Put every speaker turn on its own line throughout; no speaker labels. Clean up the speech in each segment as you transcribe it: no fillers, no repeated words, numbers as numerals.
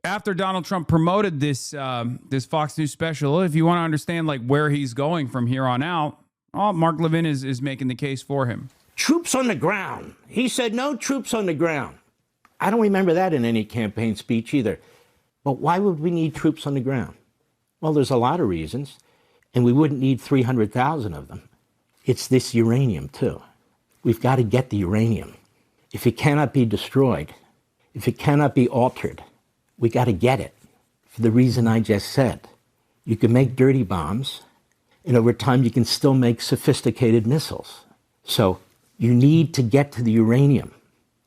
after Donald Trump promoted this this Fox News special, if you want to understand like where he's going from here on out, Mark Levin is making the case for him.
Troops on the ground. He said no troops on the ground. I don't remember that in any campaign speech either. But why would we need troops on the ground? Well, there's a lot of reasons, and we wouldn't need 300,000 of them. It's this uranium, too. We've got to get the uranium. If it cannot be destroyed, if it cannot be altered, we got to get it for the reason I just said. You can make dirty bombs, and over time you can still make sophisticated missiles. So you need to get to the uranium.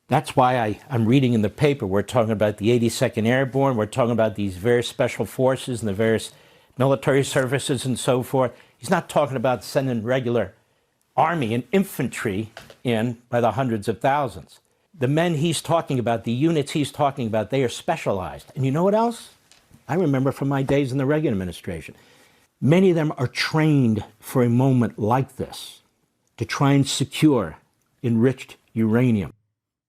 That's why I'm reading in the paper, we're talking about the 82nd Airborne, we're talking about these various special forces and the various military services and so forth. He's not talking about sending regular army and infantry in by the hundreds of thousands. The men he's talking about, the units he's talking about, they are specialized. And you know what else? I remember from my days in the Reagan administration. Many of them are trained for a moment like this to try and secure enriched uranium.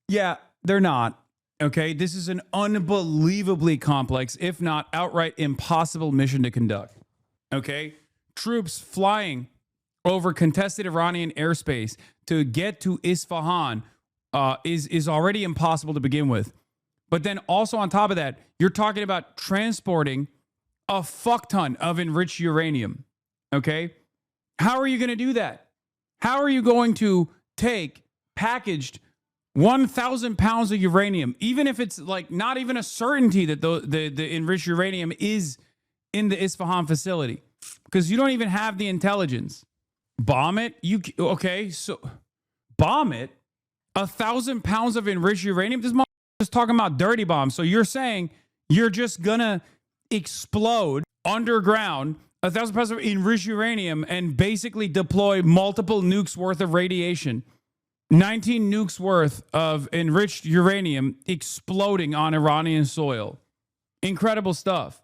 Yeah, they're not. Okay, this is an unbelievably complex, if not outright impossible mission to conduct. Okay, troops flying over contested Iranian airspace to get to Isfahan is already impossible to begin with. But then also on top of that, you're talking about transporting a fuck ton of enriched uranium. Okay, how are you going to do that? How are you going to take packaged 1,000 pounds of uranium, even if it's like not even a certainty that the enriched uranium is in the Isfahan facility, because you don't even have the intelligence. Bomb it? So bomb it? 1,000 pounds of enriched uranium? This is talking about dirty bombs. So you're saying you're just gonna explode underground 1,000 pounds of enriched uranium and basically deploy multiple nukes worth of radiation. 19 nukes worth of enriched uranium exploding on Iranian soil. Incredible stuff.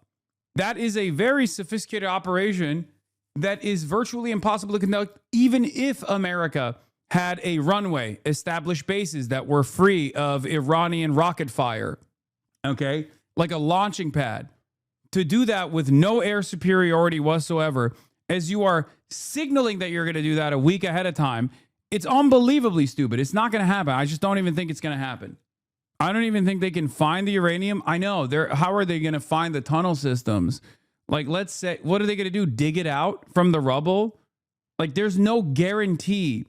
That is a very sophisticated operation that is virtually impossible to conduct, even if America had a runway, established bases that were free of Iranian rocket fire. Okay? Like a launching pad. To do that with no air superiority whatsoever, as you are signaling that you're going to do that a week ahead of time, it's unbelievably stupid. It's not going to happen. I just don't even think it's going to happen. I don't even think they can find the uranium. I know. How are they going to find the tunnel systems? Like, let's say, what are they going to do? Dig it out from the rubble? Like, there's no guarantee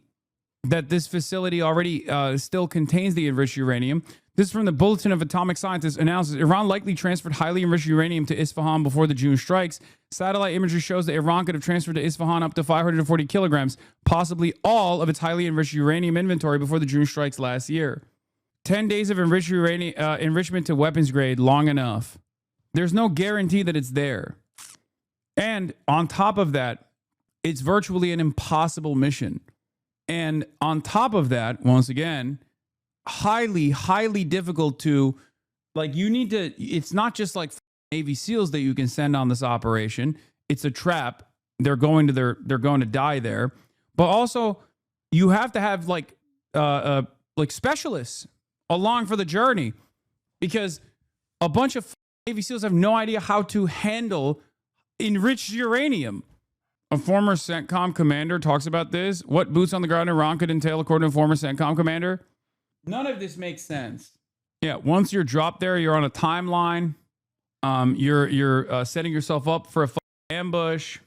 that this facility already still contains the enriched uranium. This is from the Bulletin of Atomic Scientists. Announces Iran likely transferred highly enriched uranium to Isfahan before the June strikes. Satellite imagery shows that Iran could have transferred to Isfahan up to 540 kilograms, possibly all of its highly enriched uranium inventory before the June strikes last year. 10 days of enriched uranium enrichment to weapons grade, long enough. There's no guarantee that it's there. And on top of that, it's virtually an impossible mission. And on top of that, once again, highly, highly difficult to, like, you need to, it's not just like Navy SEALs that you can send on this operation. It's a trap. They're going to die there. But also, you have to have like specialists along for the journey, because a bunch of Navy SEALs have no idea how to handle enriched uranium. A former CENTCOM commander talks about this. What boots on the ground in Iran could entail, according to a former CENTCOM commander. None of this makes sense. Yeah, once you're dropped there, you're on a timeline. You're setting yourself up for a ambush.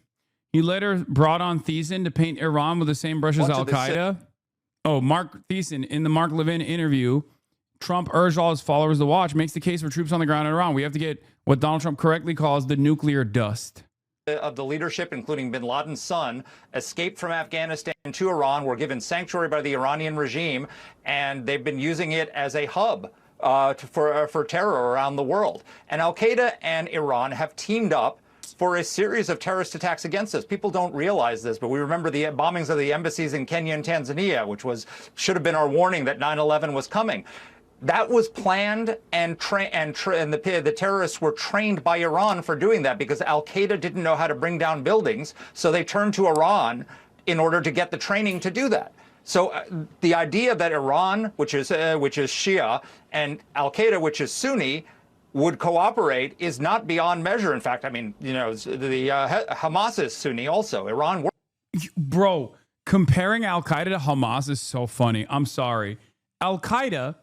He later brought on Thiessen to paint Iran with the same brush as Al-Qaeda. Mark Thiessen, in the Mark Levin interview, Trump urged all his followers to watch, makes the case for troops on the ground in Iran. We have to get what Donald Trump correctly calls the nuclear dust.
Of the leadership, including bin Laden's son, escaped from Afghanistan to Iran, were given sanctuary by the Iranian regime, and they've been using it as a hub for terror around the world. And Al-Qaeda and Iran have teamed up for a series of terrorist attacks against us. People don't realize this, but we remember the bombings of the embassies in Kenya and Tanzania, which should have been our warning that 9/11 was coming. That was planned, and the terrorists were trained by Iran for doing that, because Al-Qaeda didn't know how to bring down buildings, so they turned to Iran in order to get the training to do that. So the idea that Iran, which is Shia, and Al-Qaeda, which is Sunni, would cooperate is not beyond measure. In fact, I mean, you know, Hamas is Sunni also. Iran.
Bro, comparing Al Qaeda to Hamas is so funny. I'm sorry. Al Qaeda,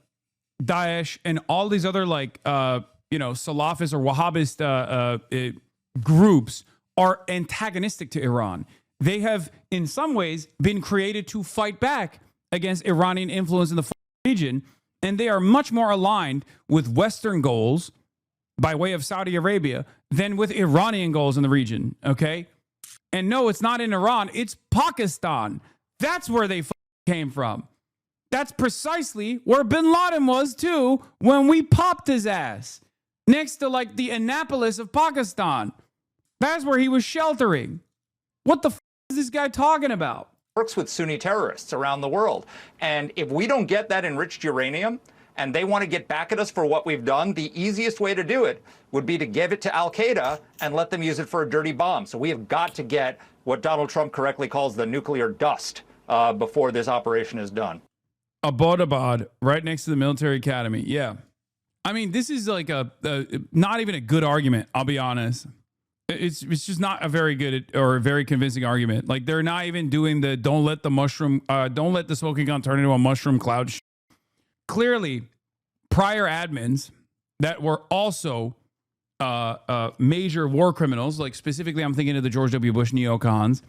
Daesh, and all these other like Salafist or Wahhabist groups are antagonistic to Iran. They have, in some ways, been created to fight back against Iranian influence in the region, and they are much more aligned with Western goals by way of Saudi Arabia than with Iranian goals in the region, okay? And no, it's not in Iran, it's Pakistan. That's where they came from. That's precisely where bin Laden was too when we popped his ass. Next to like the Annapolis of Pakistan. That's where he was sheltering. What the is this guy talking about?
Works with Sunni terrorists around the world. And if we don't get that enriched uranium and they want to get back at us for what we've done, the easiest way to do it would be to give it to Al Qaeda and let them use it for a dirty bomb. So we have got to get what Donald Trump correctly calls the nuclear dust before this operation is done.
Abbottabad, right next to the military academy. Yeah. I mean, this is like a not even a good argument, I'll be honest. It's just not a very good or a very convincing argument. Like, they're not even doing the don't let the smoking gun turn into a mushroom cloud. Clearly, prior admins that were also major war criminals, like specifically I'm thinking of the George W. Bush neocons,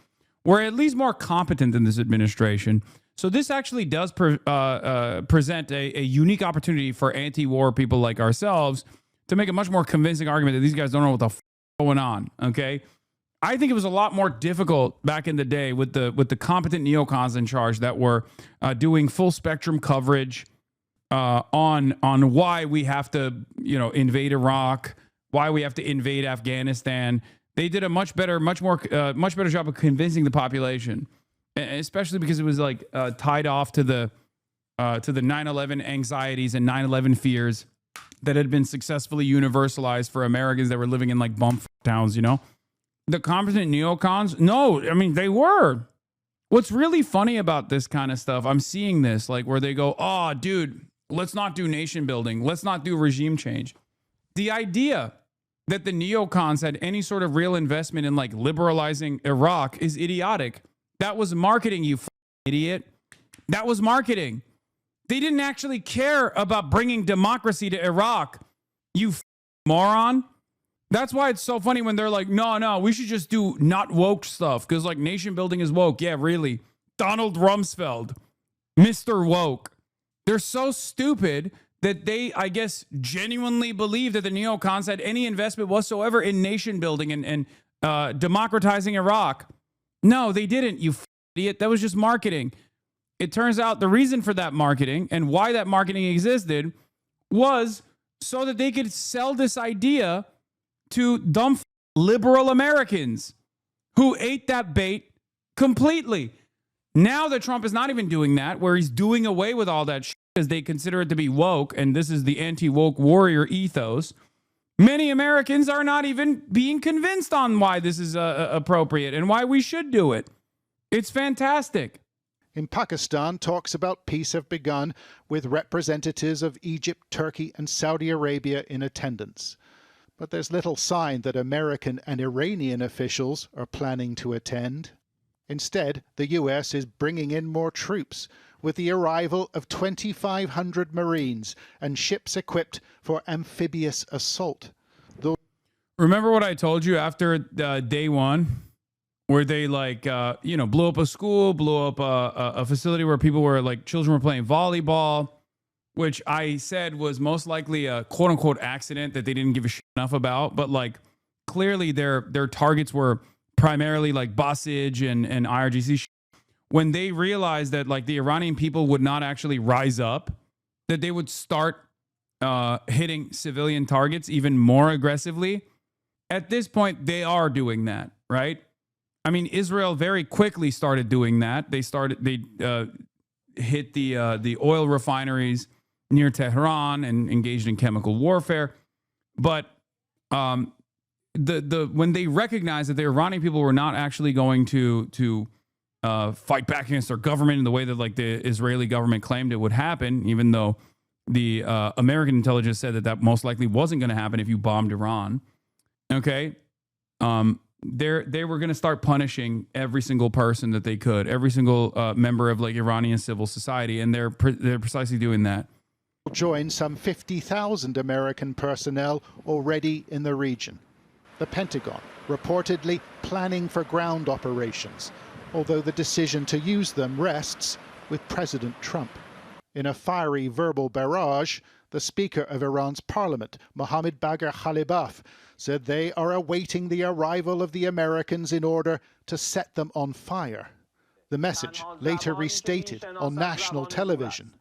were at least more competent than this administration. So this actually does present a unique opportunity for anti-war people like ourselves to make a much more convincing argument that these guys don't know what the going on. Okay, I think it was a lot more difficult back in the day with the competent neocons in charge that were doing full spectrum coverage on why we have to invade Iraq, why we have to invade Afghanistan. They did a much better job of convincing the population, especially because it was like tied off to the 9/11 anxieties and 9/11 fears that had been successfully universalized for Americans that were living in like bump towns, The competent neocons? No, I mean, they were. What's really funny about this kind of stuff, I'm seeing this, like where they go, oh, dude, let's not do nation building. Let's not do regime change. The idea that the neocons had any sort of real investment in like liberalizing Iraq is idiotic. That was marketing, you idiot. That was marketing. They didn't actually care about bringing democracy to Iraq, you moron. That's why it's so funny when they're like, no, we should just do not woke stuff because like nation building is woke. Yeah, really. Donald Rumsfeld, Mr. Woke. They're so stupid that they, I guess, genuinely believe that the neocons had any investment whatsoever in nation building and democratizing Iraq. No, they didn't, you idiot. That was just marketing. It turns out the reason for that marketing and why that marketing existed was so that they could sell this idea to dumb liberal Americans who ate that bait completely. Now that Trump is not even doing that, where he's doing away with all that shit because they consider it to be woke, and this is the anti-woke warrior ethos, many Americans are not even being convinced on why this is appropriate and why we should do it. It's fantastic.
In Pakistan, talks about peace have begun with representatives of Egypt, Turkey and Saudi Arabia in attendance. But there's little sign that American and Iranian officials are planning to attend. Instead, the US is bringing in more troops with the arrival of 2,500 Marines and ships equipped for amphibious assault.
Remember what I told you after day one? Where they blew up a school, blew up a facility where people were like, children were playing volleyball, which I said was most likely a quote unquote accident that they didn't give a shit enough about. But like clearly their targets were primarily like Basij and IRGC. When they realized that like the Iranian people would not actually rise up, that they would start hitting civilian targets even more aggressively. At this point, they are doing that, right? I mean, Israel very quickly started doing that. They hit the oil refineries near Tehran and engaged in chemical warfare. But when they recognized that the Iranian people were not actually going to fight back against their government in the way that like the Israeli government claimed it would happen, even though the American intelligence said that most likely wasn't going to happen if you bombed Iran. Okay. They were going to start punishing every single person that they could, every single member of like Iranian civil society. And they're precisely doing that.
Join some 50,000 American personnel already in the region. The Pentagon reportedly planning for ground operations, although the decision to use them rests with President Trump. In a fiery verbal barrage, the Speaker of Iran's parliament, Mohammad Bagher Khalibaf, said they are awaiting the arrival of the Americans in order to set them on fire. The message later restated on national television.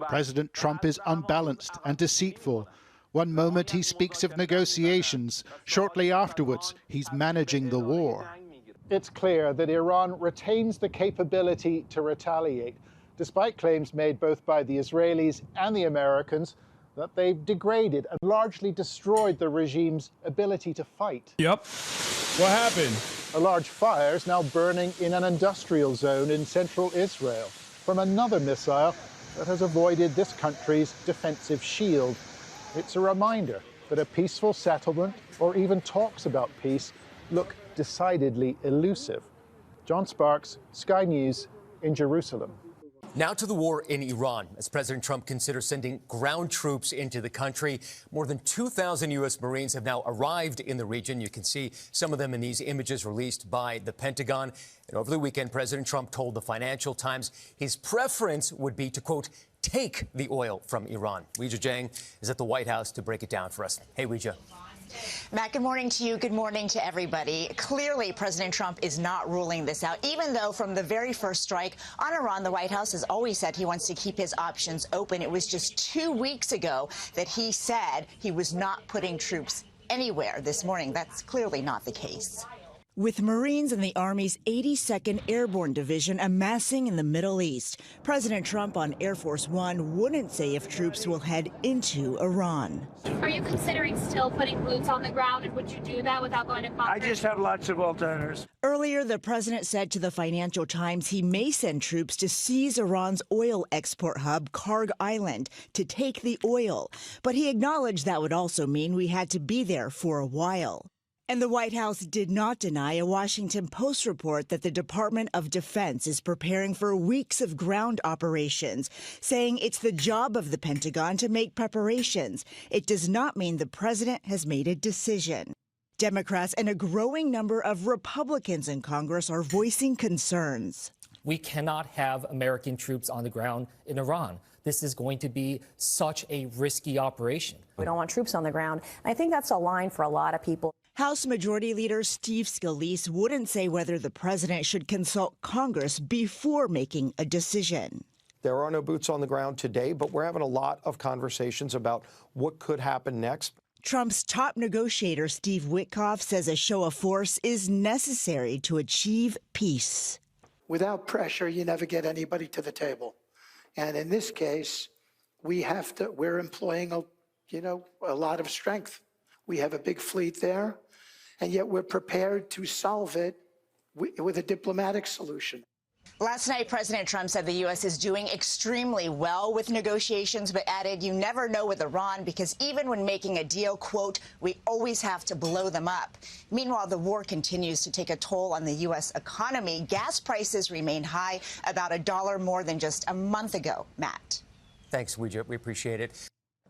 President Trump is unbalanced and deceitful. One moment he speaks of negotiations. Shortly afterwards, he's managing the war. It's clear that Iran retains the capability to retaliate, despite claims made both by the Israelis and the Americans that they've degraded and largely destroyed the regime's ability to fight.
Yep. What happened?
A large fire is now burning in an industrial zone in central Israel from another missile that has avoided this country's defensive shield. It's a reminder that a peaceful settlement, or even talks about peace, look decidedly elusive. John Sparks, Sky News in Jerusalem.
Now to the war in Iran, as President Trump considers sending ground troops into the country. More than 2,000 U.S. Marines have now arrived in the region. You can see some of them in these images released by the Pentagon. And over the weekend, President Trump told the Financial Times his preference would be to, quote, take the oil from Iran. Weijia Jiang is at the White House to break it down for us. Hey, Weijia.
Matt, good morning to you. Good morning to everybody. Clearly, President Trump is not ruling this out, even though from the very first strike on Iran, the White House has always said he wants to keep his options open. It was just 2 weeks ago that he said he was not putting troops anywhere. This morning, that's clearly not the case.
With Marines in the Army's 82nd Airborne Division amassing in the Middle East, President Trump on Air Force One wouldn't say if troops will head into Iran.
Are you considering still putting boots on the ground, and would you do that without going to Congress?
I just have lots of alternatives.
Earlier, the president said to the Financial Times he may send troops to seize Iran's oil export hub, Karg Island, to take the oil. But he acknowledged that would also mean we had to be there for a while. And the White House did not deny a Washington Post report that the Department of Defense is preparing for weeks of ground operations, saying it's the job of the Pentagon to make preparations. It does not mean the president has made a decision. Democrats and a growing number of Republicans in Congress are voicing concerns.
We cannot have American troops on the ground in Iran. This is going to be such a risky operation.
We don't want troops on the ground. And I think that's a line for a lot of people.
House Majority Leader Steve Scalise wouldn't say whether the president should consult Congress before making a decision.
There are no boots on the ground today, but we're having a lot of conversations about what could happen next.
Trump's top negotiator, Steve Witkoff, says a show of force is necessary to achieve peace.
Without pressure, you never get anybody to the table. And in this case, we're employing a lot of strength. We have a big fleet there, and yet we're prepared to solve it with a diplomatic solution.
Last night, President Trump said the U.S. is doing extremely well with negotiations, but added, you never know with Iran because even when making a deal, quote, we always have to blow them up. Meanwhile, the war continues to take a toll on the U.S. economy. Gas prices remain high, about $1 more than just a month ago. Matt.
Thanks, Weijia. We appreciate it.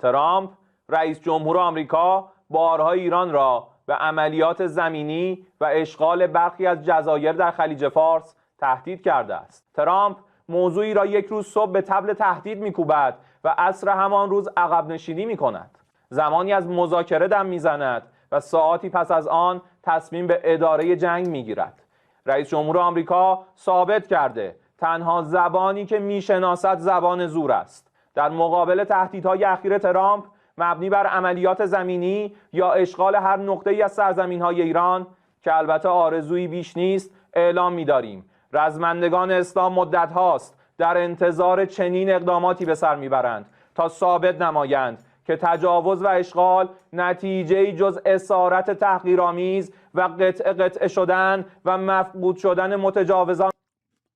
ترامپ رئیس جمهور آمریکا بارها ایران را به عملیات زمینی و اشغال برخی از جزایر در خلیج فارس تهدید کرده است. ترامپ موضوعی را یک روز صبح به طبل تهدید می‌کوبد و عصر همان روز عقب نشینی می‌کند. زمانی از مذاکره دم می‌زند و ساعاتی پس از آن تصمیم به اداره جنگ می‌گیرد. رئیس جمهور آمریکا ثابت کرده تنها زبانی که می‌شناسد زبان زور است. در مقابل تهدیدهای اخیر ترامپ مبنی بر عملیات زمینی یا اشغال هر نقطه‌ای از سرزمین‌های ایران که البته آرزویی بیش نیست اعلام می‌داریم رزمندگان اسلام مدت هاست در انتظار چنین اقداماتی به سر میبرند تا ثابت نمایند که تجاوز و اشغال نتیجه‌ای جز اسارت تحقیرآمیز و قطعه شدن و مفقود شدن متجاوزان.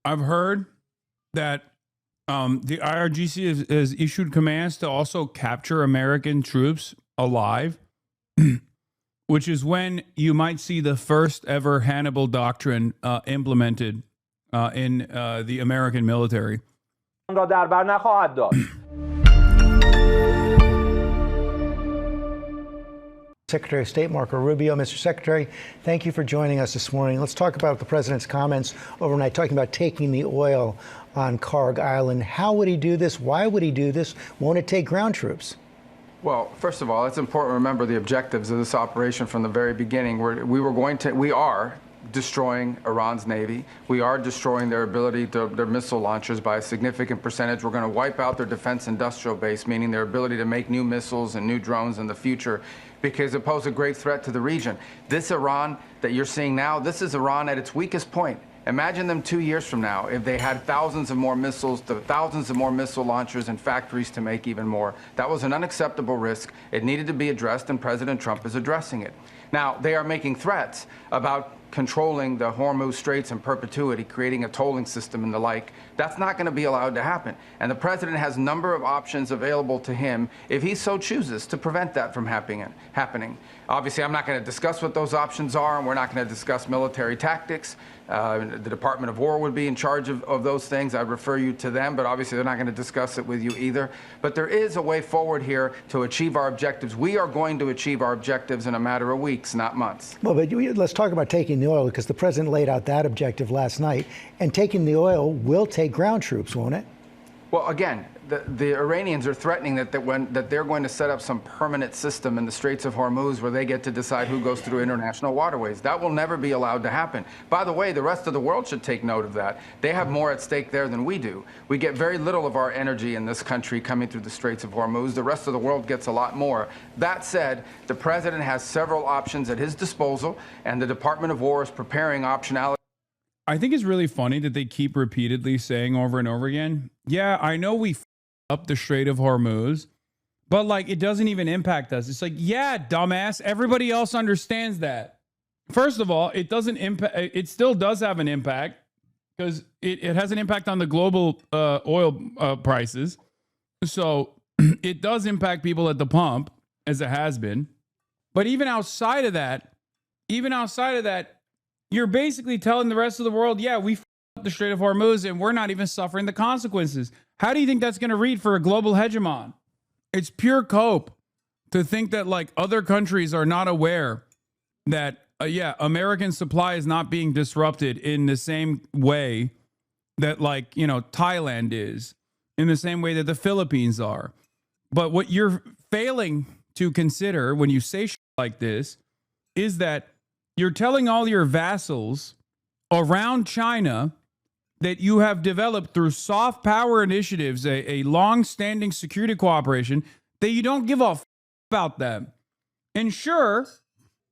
I've heard that The IRGC has issued commands to also capture American troops alive, which is when you might see the first ever Hannibal doctrine implemented in the American military.
را در بر نخواهد داشت.
Secretary of State Marco Rubio. Mr. Secretary, thank you for joining us this morning. Let's talk about the president's comments overnight, talking about taking the oil on Karg Island. How would he do this? Why would he do this? Won't it take ground troops?
Well, first of all, it's important to remember the objectives of this operation from the very beginning. We are destroying Iran's navy. We are destroying their ability to their missile launchers by a significant percentage. We're going to wipe out their defense industrial base, meaning their ability to make new missiles and new drones in the future, because it poses a great threat to the region. This Iran that you're seeing now, this is Iran at its weakest point. Imagine them 2 years from now if they had thousands of more missiles, thousands of more missile launchers and factories to make even more. That was an unacceptable risk. It needed to be addressed, and President Trump is addressing it. Now, they are making threats about controlling the Hormuz Straits in perpetuity, creating a tolling system and the like. That's not going to be allowed to happen. And the president has a number of options available to him if he so chooses to prevent that from happening. Obviously, I'm not going to discuss what those options are, and we're not going to discuss military tactics. The Department of War would be in charge of those things. I'd refer you to them, but obviously they're not going to discuss it with you either. But there is a way forward here to achieve our objectives. We are going to achieve our objectives in a matter of weeks, not months.
Well, but let's talk about taking the oil, because the president laid out that objective last night. And taking the oil will take ground troops, won't it?
Well, again, the Iranians are threatening that they're going to set up some permanent system in the Straits of Hormuz where they get to decide who goes through international waterways. That will never be allowed to happen. By the way, the rest of the world should take note of that. They have more at stake there than we do. We get very little of our energy in this country coming through the Straits of Hormuz. The rest of the world gets a lot more. That said, the president has several options at his disposal, and the Department of War is preparing optionality.
I think it's really funny that they keep repeatedly saying over and over again, yeah, I know we up the Strait of Hormuz, but like it doesn't even impact us. It's like, yeah, dumbass, everybody else understands that. First of all, it doesn't impact, it still does have an impact because it has an impact on the global oil prices. So it does impact people at the pump, as it has been. But even outside of that, you're basically telling the rest of the world, yeah, we up the Strait of Hormuz and we're not even suffering the consequences. How do you think that's going to read for a global hegemon? It's pure cope to think that like other countries are not aware that, American supply is not being disrupted in the same way that like, Thailand is, in the same way that the Philippines are. But what you're failing to consider when you say shit like this is that you're telling all your vassals around China that you have developed through soft power initiatives, a long-standing security cooperation, that you don't give a f about them. And sure,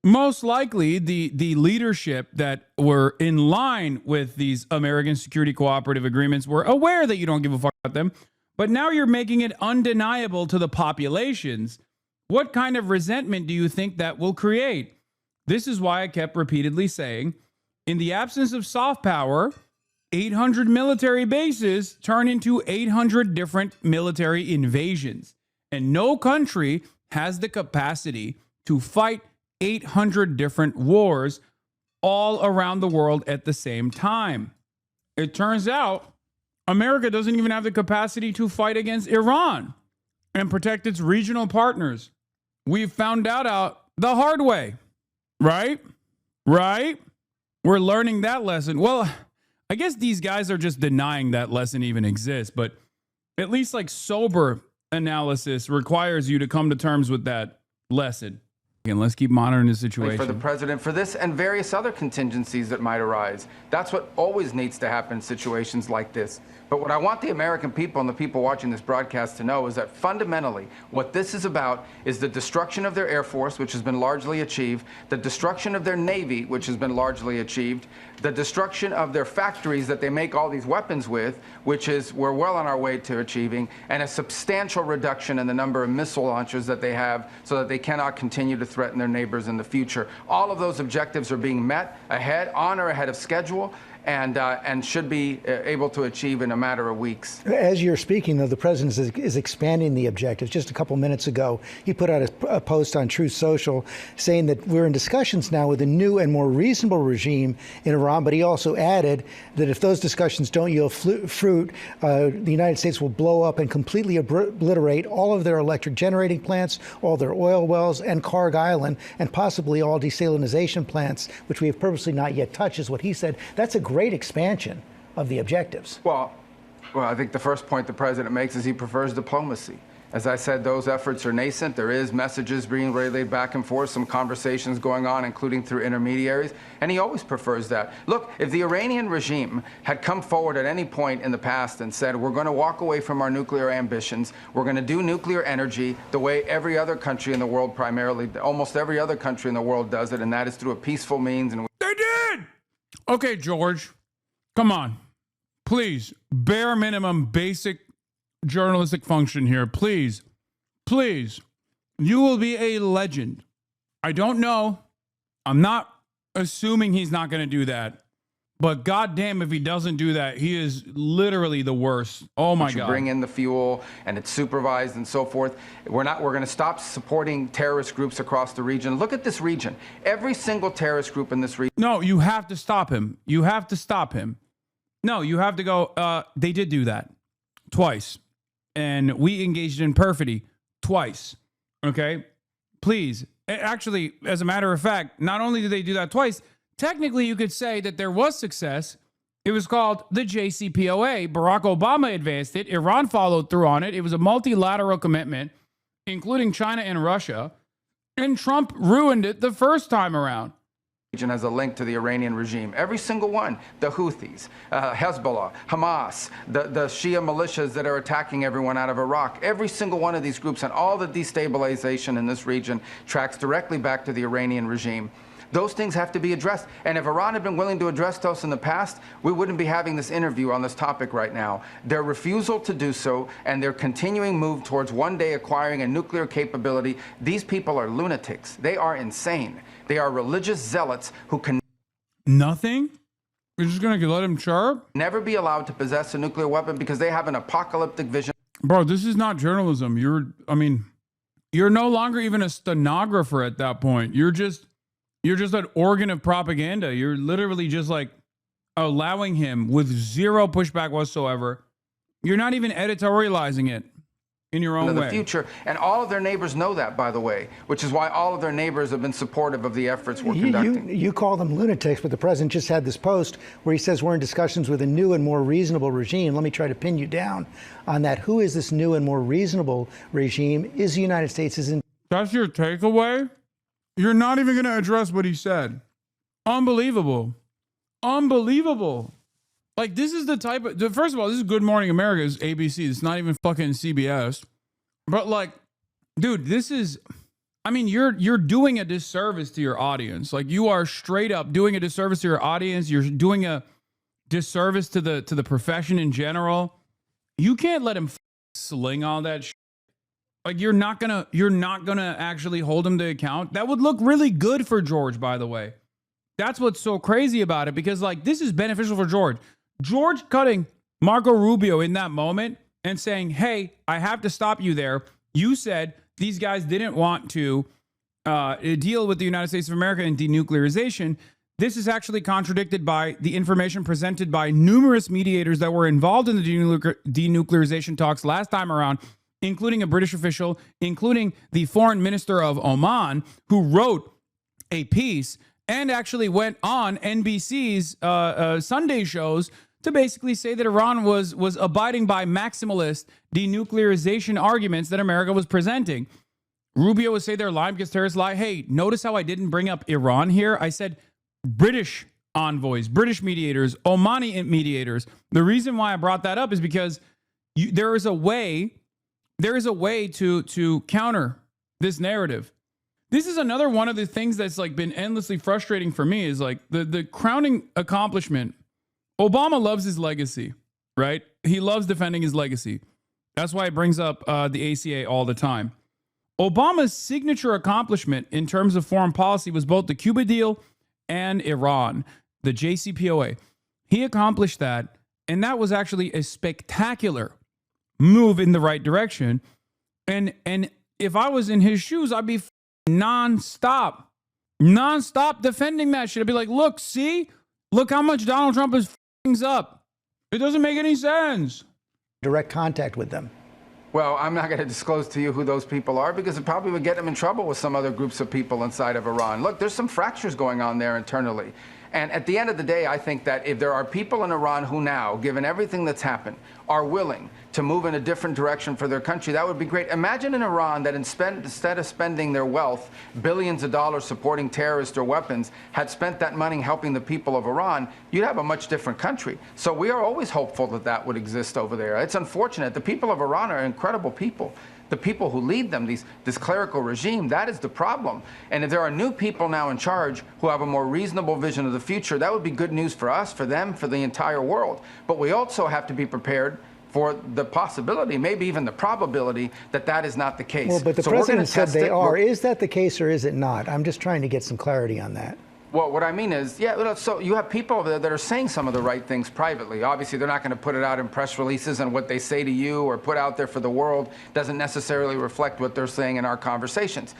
most likely the leadership that were in line with these American security cooperative agreements were aware that you don't give a fuck about them. But now you're making it undeniable to the populations. What kind of resentment do you think that will create? This is why I kept repeatedly saying, in the absence of soft power, 800 military bases turn into 800 different military invasions. And no country has the capacity to fight 800 different wars all around the world at the same time. It turns out America doesn't even have the capacity to fight against Iran and protect its regional partners. We've found out the hard way, right? Right? We're learning that lesson. Well, I guess these guys are just denying that lesson even exists, but at least like sober analysis requires you to come to terms with that lesson. And let's keep monitoring the situation.
For the president, for this and various other contingencies that might arise. That's what always needs to happen in situations like this. But what I want the American people and the people watching this broadcast to know is that fundamentally what this is about is the destruction of their Air Force, which has been largely achieved, the destruction of their Navy, which has been largely achieved, the destruction of their factories that they make all these weapons with, which is we're well on our way to achieving, and a substantial reduction in the number of missile launchers that they have so that they cannot continue to threaten their neighbors in the future. All of those objectives are being met on or ahead of schedule. and should be able to achieve in a matter of weeks.
As you're speaking, though, the president is expanding the objectives. Just a couple minutes ago, he put out a post on Truth Social saying that we're in discussions now with a new and more reasonable regime in Iran, but he also added that if those discussions don't yield fruit, the United States will blow up and completely obliterate all of their electric generating plants, all their oil wells, and Karg Island, and possibly all desalinization plants, which we have purposely not yet touched, is what he said. That's a great expansion of the objectives.
Well, I think the first point the president makes is he prefers diplomacy. As I said, those efforts are nascent. There is messages being relayed back and forth, some conversations going on, including through intermediaries, and he always prefers that. Look, if the Iranian regime had come forward at any point in the past and said, we're going to walk away from our nuclear ambitions, we're going to do nuclear energy the way every other country in the world, primarily, almost every other country in the world does it, and that is through a peaceful means. And
they did! Okay, George, come on. Please, bare minimum, basic journalistic function here. Please, please. You will be a legend. I don't know. I'm not assuming he's not going to do that. But goddamn, if he doesn't do that, he is literally the worst. Oh my God.
Bring in the fuel and it's supervised and so forth. We're going to stop supporting terrorist groups across the region. Look at this region. Every single terrorist group in this region.
No, you have to stop him. You have to stop him. No, you have to go. They did do that twice. And we engaged in perfidy twice. Okay? Please. Actually, as a matter of fact, not only did they do that twice, technically you could say that there was success. It was called the JCPOA. Barack Obama advanced it. Iran followed through on it. It was a multilateral commitment, including China and Russia. And Trump ruined it the first time around.
Has a link to the Iranian regime. Every single one. The Houthis, Hezbollah, Hamas, the Shia militias that are attacking everyone out of Iraq. Every single one of these groups and all the destabilization in this region tracks directly back to the Iranian regime. Those things have to be addressed. And if Iran had been willing to address those in the past, we wouldn't be having this interview on this topic right now. Their refusal to do so and their continuing move towards one day acquiring a nuclear capability, these people are lunatics. They are insane. They are religious zealots who can...
Nothing? We're just going to let him chirp?
Never be allowed to possess a nuclear weapon because they have an apocalyptic vision.
Bro, this is not journalism. You're no longer even a stenographer at that point. You're just an organ of propaganda. You're literally just like allowing him with zero pushback whatsoever. You're not even editorializing it in your own way.
The future, and all of their neighbors know that, by the way, which is why all of their neighbors have been supportive of the efforts we're conducting.
You call them lunatics, but the president just had this post where he says we're in discussions with a new and more reasonable regime. Let me try to pin you down on that. Who is this new and more reasonable regime? Is the United States is in?
That's your takeaway? You're not even going to address what he said. Unbelievable. Unbelievable. Like, this is the type of... First of all, this is Good Morning America. It's ABC. It's not even fucking CBS. But, like, dude, this is... I mean, you're doing a disservice to your audience. Like, you are straight up doing a disservice to your audience. You're doing a disservice to the profession in general. You can't let him sling all that shit. Like, you're not gonna actually hold him to account. That would look really good for George, by the way. That's what's so crazy about it, because, like, this is beneficial for George. George cutting Marco Rubio in that moment and saying, hey, I have to stop you there. You said these guys didn't want to deal with the United States of America and denuclearization. This is actually contradicted by the information presented by numerous mediators that were involved in the denuclearization talks last time around, including a British official, including the foreign minister of Oman, who wrote a piece and actually went on NBC's Sunday shows to basically say that Iran was abiding by maximalist denuclearization arguments that America was presenting. Rubio would say they're lying because terrorists lie. Hey, notice how I didn't bring up Iran here? I said British envoys, British mediators, Omani mediators. The reason why I brought that up is because there is a way to counter this narrative. This is another one of the things that's like been endlessly frustrating for me is like the crowning accomplishment. Obama loves his legacy, right? He loves defending his legacy. That's why he brings up the ACA all the time. Obama's signature accomplishment in terms of foreign policy was both the Cuba deal and Iran, the JCPOA. He accomplished that, and that was actually a spectacular move in the right direction. And if I was in his shoes, I'd be nonstop defending that shit. I'd be like, look how much Donald Trump is things up. It doesn't make any sense.
Direct contact with them.
Well, I'm not going to disclose to you who those people are because it probably would get them in trouble with some other groups of people inside of Iran. Look, there's some fractures going on there internally. And at the end of the day, I think that if there are people in Iran who now, given everything that's happened, are willing to move in a different direction for their country, that would be great. Imagine in Iran that instead of spending their wealth, billions of dollars supporting terrorists or weapons, had spent that money helping the people of Iran, you'd have a much different country. So we are always hopeful that that would exist over there. It's unfortunate. The people of Iran are incredible people. The people who lead them, this clerical regime, that is the problem. And if there are new people now in charge who have a more reasonable vision of the future, that would be good news for us, for them, for the entire world. But we also have to be prepared for the possibility, maybe even the probability, that that is not the case.
Well, but the president said they are. Is that the case or is it not? I'm just trying to get some clarity on that.
Well, what I mean is, yeah, so you have people over there that are saying some of the right things privately. Obviously, they're not going to put it out in press releases, and what they say to you or put out there for the world doesn't necessarily reflect what they're saying in our conversations.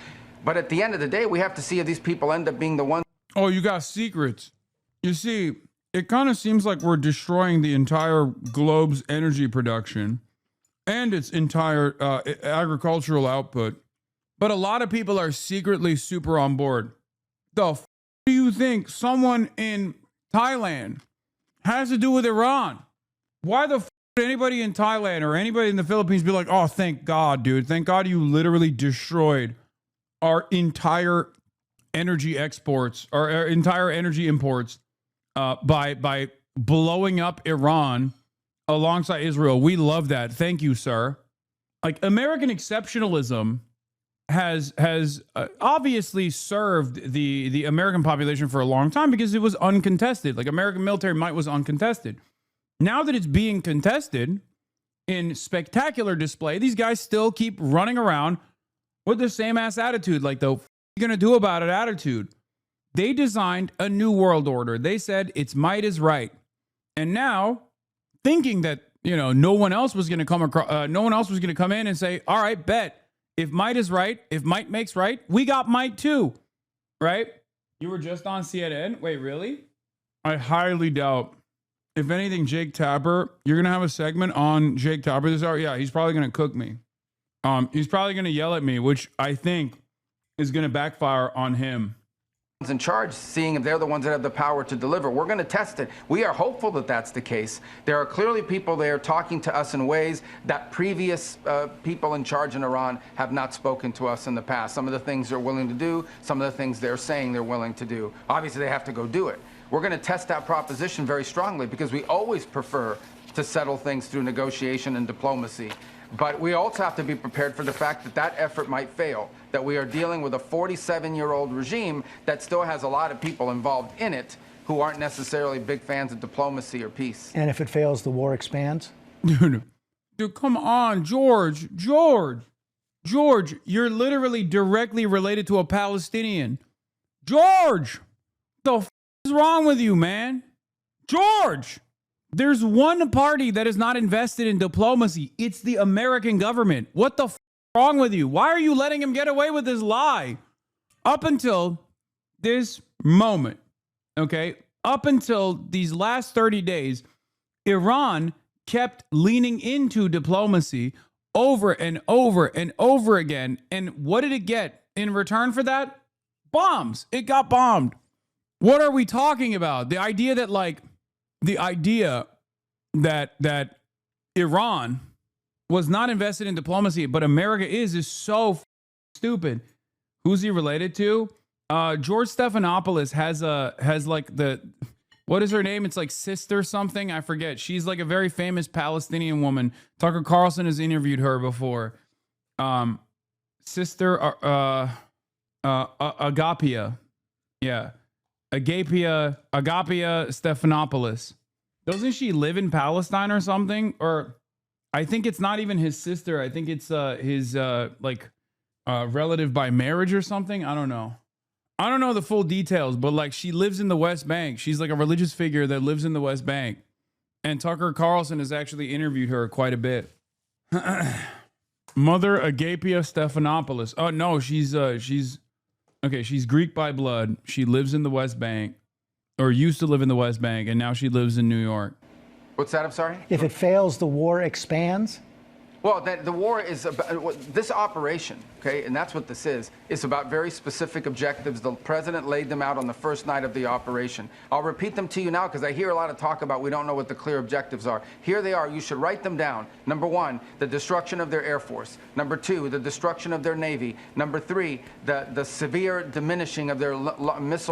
But at the end of the day, we have to see if these people end up being the ones.
Oh, you got secrets. You see, it kind of seems like we're destroying the entire globe's energy production and its entire agricultural output. But a lot of people are secretly super on board. The do you think someone in Thailand has to do with Iran? Why the would anybody in Thailand or anybody in the Philippines be like, oh, thank God, dude. Thank God you literally destroyed our entire energy exports or our entire energy imports by blowing up Iran alongside Israel. We love that. Thank you, sir. Like, American exceptionalism has obviously served the American population for a long time because it was uncontested. Like, American military might was uncontested. Now that it's being contested in spectacular display, these guys still keep running around with the same ass attitude, like the you gonna do about it attitude. They designed a new world order. They said its might is right, and now thinking that no one else was gonna come in and say, all right, bet. If might is right, if might makes right, we got might too, right? You were just on CNN. Wait, really? I highly doubt. If anything, Jake Tapper, you're going to have a segment on Jake Tapper this hour? Yeah, he's probably going to cook me. He's probably going to yell at me, which I think is going to backfire on him.
In charge, seeing if they're the ones that have the power to deliver. We're going to test it. We are hopeful that that's the case. There are clearly people there talking to us in ways that previous people in charge in Iran have not spoken to us in the past. Some of the things they're willing to do, some of the things they're saying they're willing to do. Obviously, they have to go do it. We're going to test that proposition very strongly because we always prefer to settle things through negotiation and diplomacy. But we also have to be prepared for the fact that that effort might fail, that we are dealing with a 47-year-old regime that still has a lot of people involved in it who aren't necessarily big fans of diplomacy or peace.
And if it fails, the war expands?
Dude, come on, George, you're literally directly related to a Palestinian. George, the f is wrong with you, man? George! There's one party that is not invested in diplomacy. It's the American government. What the f is wrong with you? Why are you letting him get away with this lie? Up until this moment, okay? Up until these last 30 days, Iran kept leaning into diplomacy over and over and over again. And what did it get in return for that? Bombs. It got bombed. What are we talking about? The idea that Iran was not invested in diplomacy, but America is so stupid. Who's he related to? George Stephanopoulos has like what is her name? It's like sister something. I forget. She's like a very famous Palestinian woman. Tucker Carlson has interviewed her before. Sister Agapia. Yeah. Agapia Stephanopoulos. Doesn't she live in Palestine or something? Or I think it's not even his sister. I think it's his relative by marriage or something. I don't know. I don't know the full details, but like she lives in the West Bank. She's like a religious figure that lives in the West Bank. And Tucker Carlson has actually interviewed her quite a bit. Mother Agapia Stephanopoulos. Oh no, she's Greek by blood. She lives in the West Bank, or used to live in the West Bank, and now she lives in New York.
What's that? I'm sorry?
If it fails, the war expands?
Well, the war is about this operation, okay, and that's what this is. It's about very specific objectives. The president laid them out on the first night of the operation. I'll repeat them to you now because I hear a lot of talk about we don't know what the clear objectives are. Here they are. You should write them down. Number 1, the destruction of their Air Force. Number 2, the destruction of their Navy. Number 3, the severe diminishing of their missile